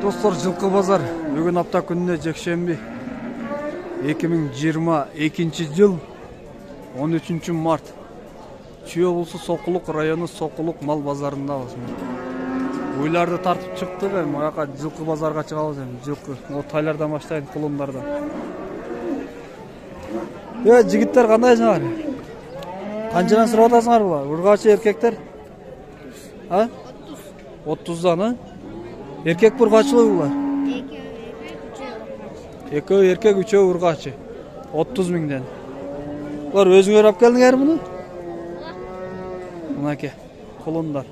Dostlar, жылқы базар бүгін апта күніне жексенбі 2022 жыл 13 март Чүй облысы Соқұлық районы Соқұлық мал базарында ойларды тартып шықты бәм, аяқа жылқы базарға шығабыз эми, жылқы. О тайлардан баштайын, кулундардан. Жигиттер кандайсыңар? Канчадан сурап атасыңар булар? Ургачы эркектер? 30дан, Эркек бургачылы булар? Экөө эркек, үчөө ургачы. 30 миңден. Булар өзүңөр алып келдиңер муну? Мынаке, кулундар.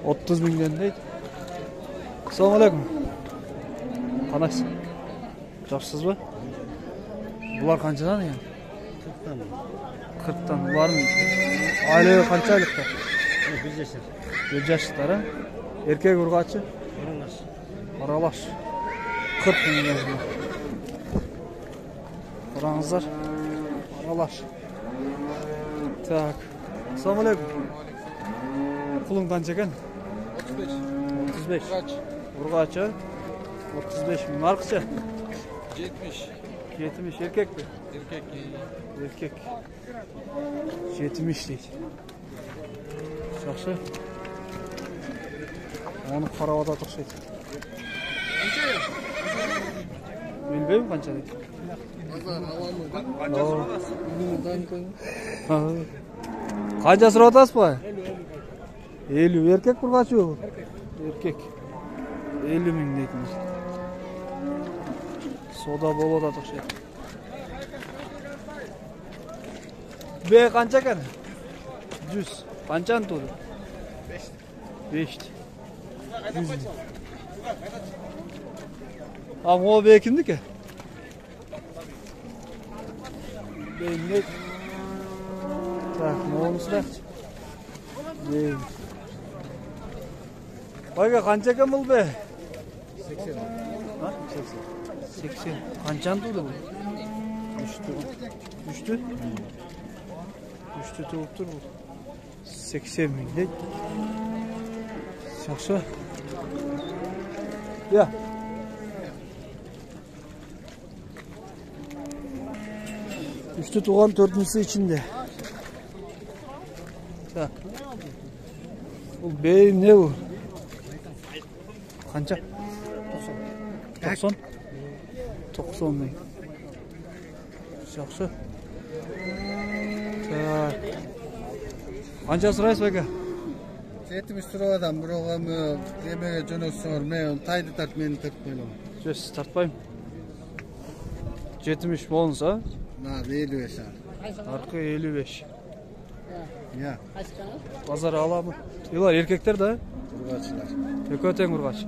30 миңден дейт. Assalamu alaikum. Канайсың? Жакшысызбы? Булар канчадан экен? 40дан. Булардын айлыгы канчалыктар? 1 жашар. 1 жаштар, а? Эркек ургачы? Аралаш. 40 миңден. Караңыздар. Аралаш. Так. Assalamu alaikum. Кулуң канча экен? 35. Ургачы? 35 миң. Аркычы? 70. 70. Эркекпи? Эркек. Эркек. 70 дейт. Жакшы. Оны карап атат окшойт. Билбейм канча дейт. Канча сурап атасызбы? 50. Эркек бургачы бул? Эркек. 50 миң дейтиңиз. Сода болот атат окшойт. Бе канча экен? 100. Канчаны туду? 5. 5. А могу бе кимдики? Бе. Так, могу сұрақшы. Бе. Байга канча экен бул бе? 80. 80. Канчаны туду бул? 3. 3 туып тур бул. 80 миң дейт. Жакшы. Я. Üçtü tuğan 4'üncüsü içinde. Так. Bu beyim ne bu? Kança? 90. 90 ming. Жақсы. Так. Kança sırayız baka? 70 liradan programı yemeğe dönüyorsunuz. Ben taydı tartmayın tartmayalım. Söz tartmayım. 70 mi olunsa? Ne 55 yaşar. Arka 55. Ya. Pazar alamı. Yıllar erkekler de? Urgaçılar. Ököten urgaç.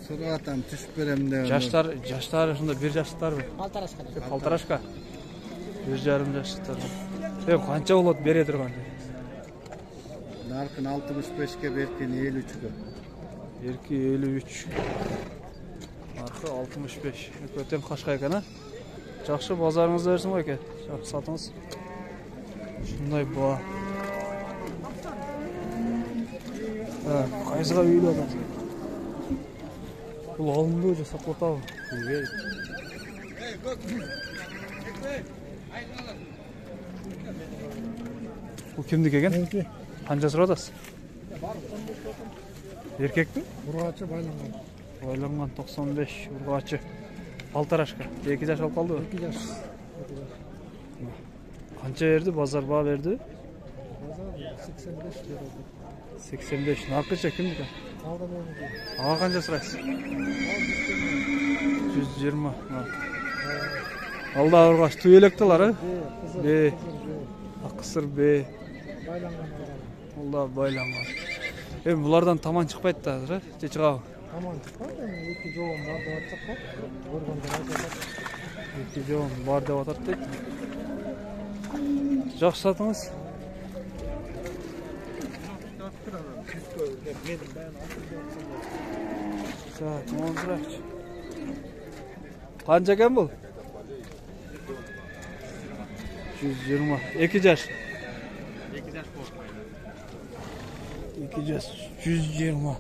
Suratan tüşüp veremde. Yaşlar şunda 1 yaşlar mı? Altaraşka. 1,5 yaşlar. Kança olot bere turgan? Narkın 65'ke berkin 53'ke. Erki 53. Arka 65. Ököten kaşka eken ha? Жақшы базарыңызды берсін ғой екен. Жақсы сатыңыз. Шындай бұға. Қайызға үйлі адам. Бұл алынды өже сатылатау. Бұл кімдік екен? Қанша сұрадасыз? Еркек пе? Urgaçı байланған. Байланған 95 urgaçı. Altarашка. 2 жаш алып қалды? 2 жаш. Қанша берді? Базар баға берді? Базар 85 берді. 85. Наркыча кімдікі? Алда болмайды. Аға қанша сұрайсыз? 120. Алда ұрғаш түй електілар, а? Б. Ақысыр Б. Байланған. Алда байланған. Бұлардан таман шықпайды да, же шығау? Tamam çıkmadı mı? 2 jolun var da atacak. Oradan da atacak. 2 jolun var da atacak deydi. Жақсы сатыңыз. Так, onu bırakç. Қанша екен бұл? 120. 2 жаш. 2 жаш. 120.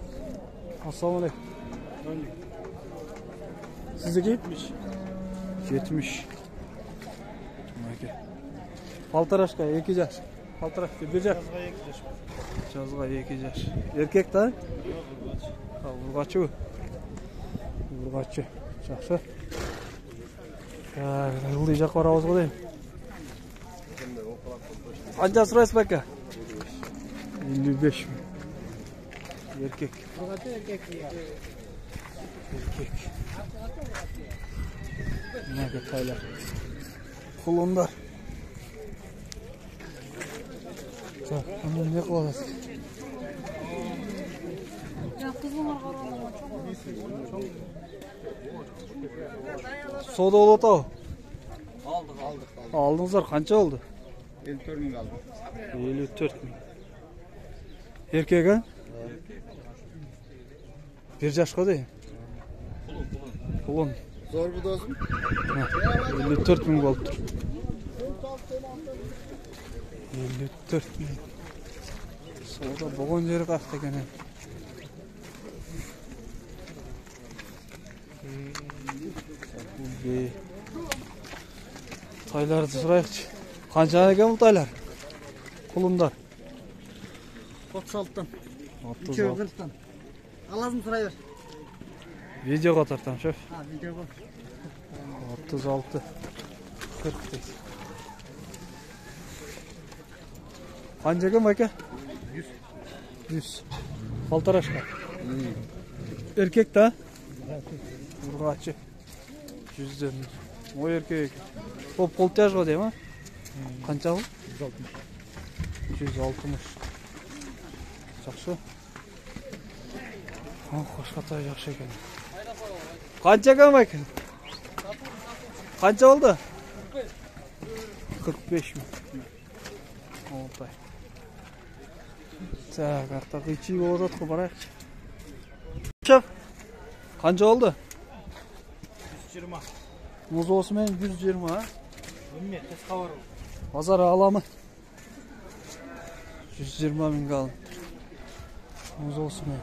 Assalamu alaikum. Sizdeki? 70. Paltaraşka 2 yaş. Paltaraşka 1 yaş. Жазға 2 yaş. Erkek da? Urgaçı. Urgaçı. Жақсы. Ылдый жақ барабыз ғой дейм. Қанша сұрайсыз бәке? 55 мың. Erkek. Erkek. Ne detaylar. Kulunlar. Так, bunu ne koyalım? Soda oldu o. Aldık. Aldınızlar kaça oldu? 54 bin aldım. 54 bin. Erkek ha? Bir yaşka değil. Kulun. Zor bu dostum. 54 bin oldu. 54 bin. Soda boğun yeri kalktı gene. Taylardı sırayıqçı. Qancha ekan bu taylar? Qulundar. 36'dan. 36. 240'dan. Alasın sırayı ver. Videoga tartam şef. Ha video koy. 36. 40 deydi. Qancha ekan aka? 100. 100. Paltaraşka. Erkek da? Urgaçı. 100'den. O erkek. O poltajga deymi? Qancha bu? 160. Жақсы. Qo'shqatay yaxshi ekan. Qancha ekan aka? Qancha oldu? 45 mi? Oltay. Tak, artık içi bozat koparak. Şef. Qancha oldu? 120. Muz olsun men 120 ha. Bilmiyorum, tezqa var. Pazar alamı. 120 bin kalın. Muz olsun men.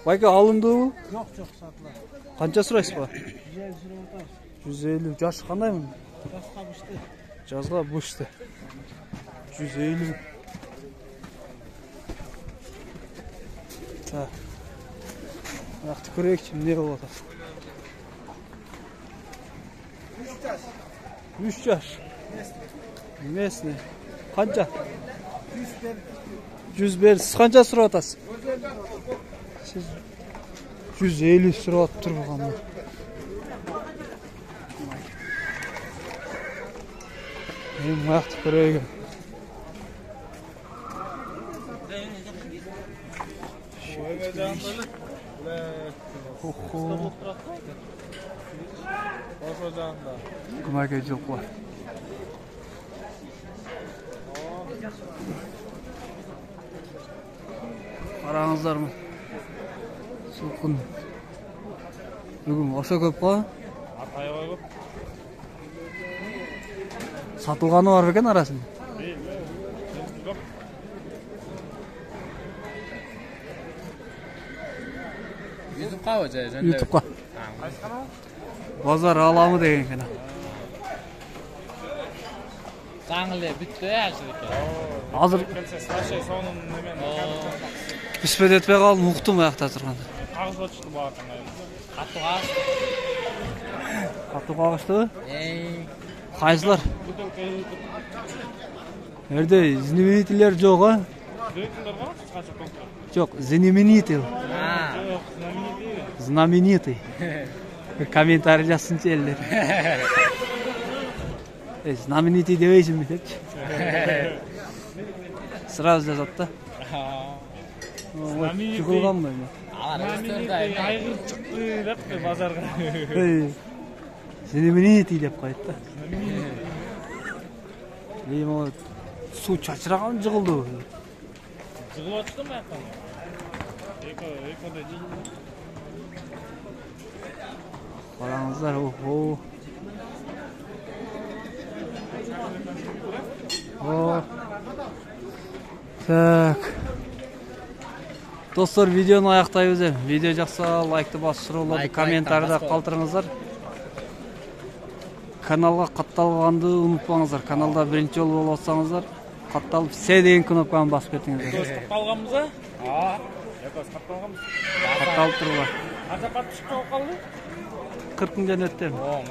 Bayka alındı bu? Yok satılar. Qancha sırayız bu? 150 150. Yaş qanday mı? Yazga bıştı. Жазға бушты. 150. Так. Нақты көрейікші, не болады? 3 yaş. Местный. Қанша? 101. Siz қанша сұрап атасыз? Siz 150 сұрап тұр бұғандар. Мен нақты көрейік. Күмәге жылқылар. Қараңыздар ма? Сұлқын. Бүгін аса көп қой? Атайға көп. Сатылғаны бар екен арасында? Жоқ. YouTube'ға ғой жай жөндеп. YouTube'қа. Базар аламы деген екен. Жаңыле бүтті әшірке. Азыр Келсе слашай соның немен піспет етпей қалдым, ұқтым аяқта тұрғанда. қағыз өтшті бағатыңа. Қатты қағыз. Қатты қағышты ғой? Ей. Қайсылар? Әрде знаменитілер жоқ, а? Дөрекіндер ғой? Қанша тоқтар? Жоқ, знаменитый. Жоқ, знаменитый. Знаменитый. Комментарий жазсыншы елдер. Знаменитый демейсің бе депші. Сразу жазады да. Жүгілған ба? Знаменитый айғыр шықты деп базарға. Знаменитый деп қойды да. Су чачыраған жығылды. Жығылып өтті ме аяқтан? Екода жығылды. Қараңыздар, о. Так. Достор, видеону аяктайбыз эми. Видео жакса лайкты басып, суроолорду Лайк, комментарийда лайктан басып. калтырыңыздар. Каналга катталганды унутпаңыздар. Каналда биринчи жолу болуп атсаңыздар, катталып се деген кнопканы басып кетиңиздер. Көстүп калганбыз а? Көстүп калганбыз. Катталып тургула. Канча подписчик болуп калды? 40 күндөн өттү. О,